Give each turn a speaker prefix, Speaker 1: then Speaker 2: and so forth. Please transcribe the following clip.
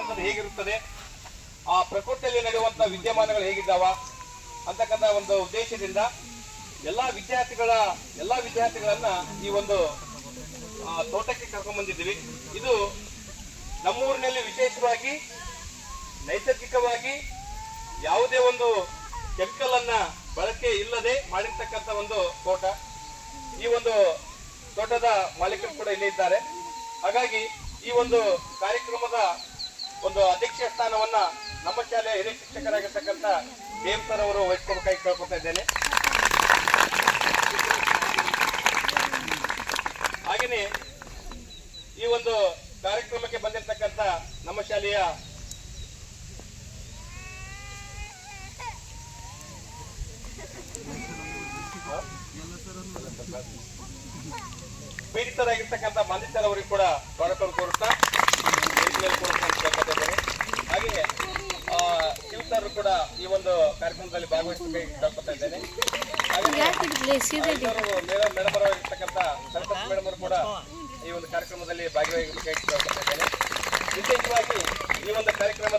Speaker 1: ಅಂತಕ್ಕಂಥದ್ದು ಹೇಗಿರುತ್ತದೆ, ಆ ಪ್ರಕೃತಿಯಲ್ಲಿ ನಡೆಯುವಂತಹ ವಿದ್ಯಮಾನಗಳು ಹೇಗಿದ್ದಾವ ಅಂತಕ್ಕಂಥ ಒಂದು ಉದ್ದೇಶದಿಂದ ಎಲ್ಲಾ ವಿದ್ಯಾರ್ಥಿಗಳನ್ನ ಈ ಒಂದು ತೋಟಕ್ಕೆ ಕರ್ಕೊಂಡ್ ಬಂದಿದ್ದೀವಿ. ಇದು ನಮ್ಮೂರಿನಲ್ಲಿ ವಿಶೇಷವಾಗಿ ನೈಸರ್ಗಿಕವಾಗಿ ಯಾವುದೇ ಒಂದು ಕೆಮಿಕಲ್ ಅನ್ನ ಬಳಕೆ ಇಲ್ಲದೆ ಮಾಡಿರ್ತಕ್ಕಂಥ ಒಂದು ತೋಟ. ಈ ಒಂದು ತೋಟದ ಮಾಲೀಕರು ಕೂಡ ಇಲ್ಲೇ ಇದ್ದಾರೆ. ಹಾಗಾಗಿ ಈ ಒಂದು ಕಾರ್ಯಕ್ರಮದ ಒಂದು ಅಧ್ಯಕ್ಷ ಸ್ಥಾನವನ್ನ ನಮ್ಮ ಶಾಲೆಯ ಹಿರಿಯ ಶಿಕ್ಷಕರಾಗಿರ್ತಕ್ಕಂಥ ದೇವ್ ಸರ್ ಅವರು ವಹಿಸ್ಕೋಬೇಕಾಗಿ ಕೇಳ್ಕೊತಾ ಇದ್ದೇನೆ. ಹಾಗೆಯೇ ಈ ಒಂದು ಕಾರ್ಯಕ್ರಮಕ್ಕೆ ಬಂದಿರತಕ್ಕಂಥ ನಮ್ಮ ಶಾಲೆಯ ಪೀಡಿತರಾಗಿರ್ತಕ್ಕಂಥ ಬಾಂಧಿಸರ್ ಅವರಿಗೆ ಕೂಡ ಸ್ವಾಗತ ಕೋರುತ್ತಾ ಹಾಗೆಯೇ ಶಿವ್ ಸರ್ ಕೂಡ ಈ ಒಂದು ಕಾರ್ಯಕ್ರಮದಲ್ಲಿ ಭಾಗವಹಿಸಬೇಕಾಗಿ ಕೇಳ್ಕೊತಾ ಇದ್ದೇನೆ. ಮೇಡಮ್ ಅವರಾಗಿರ್ತಕ್ಕಂಥ ಸರಸ್ವತಿ ಮೇಡಮ್ ಅವರು ಕೂಡ ಈ ಒಂದು ಕಾರ್ಯಕ್ರಮದಲ್ಲಿ ಭಾಗವಹಿಸಬೇಕಾಗಿ ಕೇಳ್ಕೊತಾ ಇದ್ದೇನೆ. ವಿಶೇಷವಾಗಿ ಈ ಒಂದು ಕಾರ್ಯಕ್ರಮದ